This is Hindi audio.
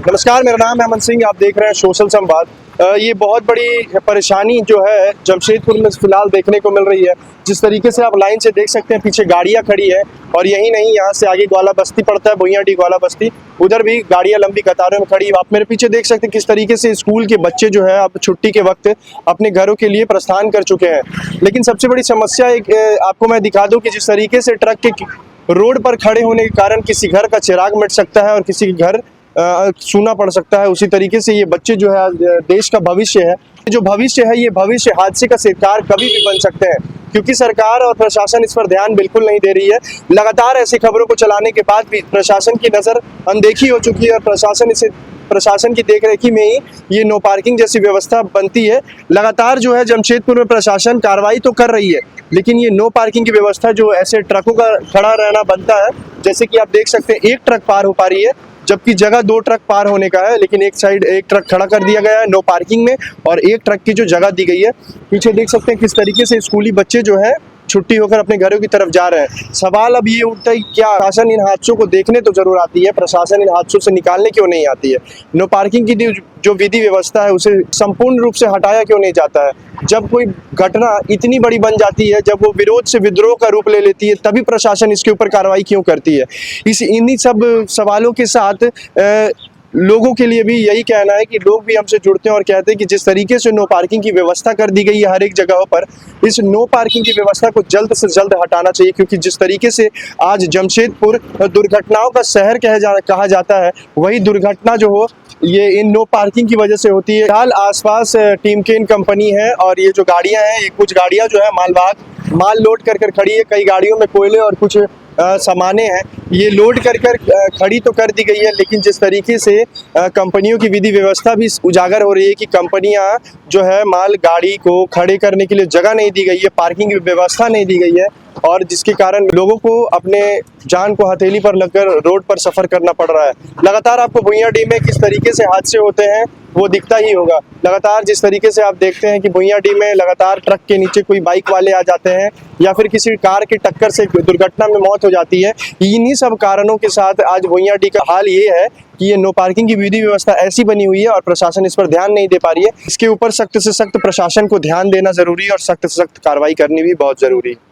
नमस्कार, मेरा नाम है अमन सिंह। आप देख रहे हैं सोशल संवाद। ये बहुत बड़ी परेशानी जो है जमशेदपुर में फिलहाल देखने को मिल रही है। जिस तरीके से आप लाइन से देख सकते हैं, पीछे गाड़ियां खड़ी है और यही नहीं, यहाँ से आगे ग्वाला बस्ती पड़ता है, भुइयाडीह ग्वाला बस्ती, उधर भी गाड़ियां लंबी कतारों में खड़ी। आप मेरे पीछे देख सकते हैं किस तरीके से स्कूल के बच्चे जो है अब छुट्टी के वक्त अपने घरों के लिए प्रस्थान कर चुके हैं। लेकिन सबसे बड़ी समस्या एक आपको मैं दिखा दूं कि जिस तरीके से ट्रक के रोड पर खड़े होने के कारण किसी घर का चिराग मिट सकता है और किसी के घर सूना पड़ सकता है, उसी तरीके से ये बच्चे जो है देश का भविष्य है। जो भविष्य है, ये भविष्य हादसे का शिकार कभी भी बन सकते हैं, क्योंकि सरकार और प्रशासन इस पर ध्यान बिल्कुल नहीं दे रही है। लगातार ऐसी खबरों को चलाने के बाद भी प्रशासन की नज़र अनदेखी हो चुकी है और प्रशासन की देखरेखी में ही ये नो पार्किंग जैसी व्यवस्था बनती है। लगातार जो है जमशेदपुर में प्रशासन कार्रवाई तो कर रही है, लेकिन ये नो पार्किंग की व्यवस्था जो ऐसे ट्रकों का खड़ा रहना बनता है, जैसे कि आप देख सकते हैं एक ट्रक पार हो पा रही है, जबकि जगह 2 ट्रक पार होने का है, लेकिन एक साइड एक ट्रक खड़ा कर दिया गया है नो पार्किंग में और एक ट्रक की जो जगह दी गई है। पीछे देख सकते हैं किस तरीके से स्कूली बच्चे जो है छुट्टी होकर अपने घरों की तरफ जा रहे हैं। सवाल अब ये उठता है, क्या प्रशासन इन हादसों को देखने तो जरूर आती है, प्रशासन इन हादसों से निकालने क्यों नहीं आती है? नो पार्किंग की जो विधि व्यवस्था है उसे संपूर्ण रूप से हटाया क्यों नहीं जाता है? जब कोई घटना इतनी बड़ी बन जाती है, जब वो विरोध से विद्रोह का रूप ले लेती है, तभी प्रशासन इसके ऊपर कार्रवाई क्यों करती है? इन्हीं सब सवालों के साथ लोगों के लिए भी यही कहना है कि लोग भी हमसे जुड़ते हैं और कहते हैं कि जिस तरीके से नो पार्किंग की व्यवस्था कर दी गई है हर एक जगहों पर, इस नो पार्किंग की व्यवस्था को जल्द से जल्द हटाना चाहिए, क्योंकि जिस तरीके से आज जमशेदपुर दुर्घटनाओं का शहर कहा जाता है, वही दुर्घटना जो हो ये इन नो पार्किंग की वजह से होती है। फिलहाल आसपास टिमकेन कंपनी है और ये जो गाड़ियां हैं, कुछ गाड़ियां जो है माल लोड कर खड़ी है, कई गाड़ियों में कोयले और कुछ सामाने हैं, ये लोड कर खड़ी तो कर दी गई है, लेकिन जिस तरीके से कंपनियों की विधि व्यवस्था भी उजागर हो रही है कि कंपनियां जो है माल गाड़ी को खड़े करने के लिए जगह नहीं दी गई है, पार्किंग की व्यवस्था नहीं दी गई है, और जिसके कारण लोगों को अपने जान को हथेली पर लगकर रोड पर सफर करना पड़ रहा है। लगातार आपको भुइयाडीह में किस तरीके से हादसे होते हैं वो दिखता ही होगा। लगातार जिस तरीके से आप देखते हैं कि भुइयाडीह में लगातार ट्रक के नीचे कोई बाइक वाले आ जाते हैं या फिर किसी कार की टक्कर से दुर्घटना में मौत हो जाती है। इन्हीं सब कारणों के साथ आज भुइयाडीह का हाल ये है कि ये नो पार्किंग की विधि व्यवस्था ऐसी बनी हुई है और प्रशासन इस पर ध्यान नहीं दे पा रही है। इसके ऊपर सख्त से सख्त प्रशासन को ध्यान देना जरूरी है और सख्त से सख्त कार्रवाई करनी भी बहुत जरूरी है।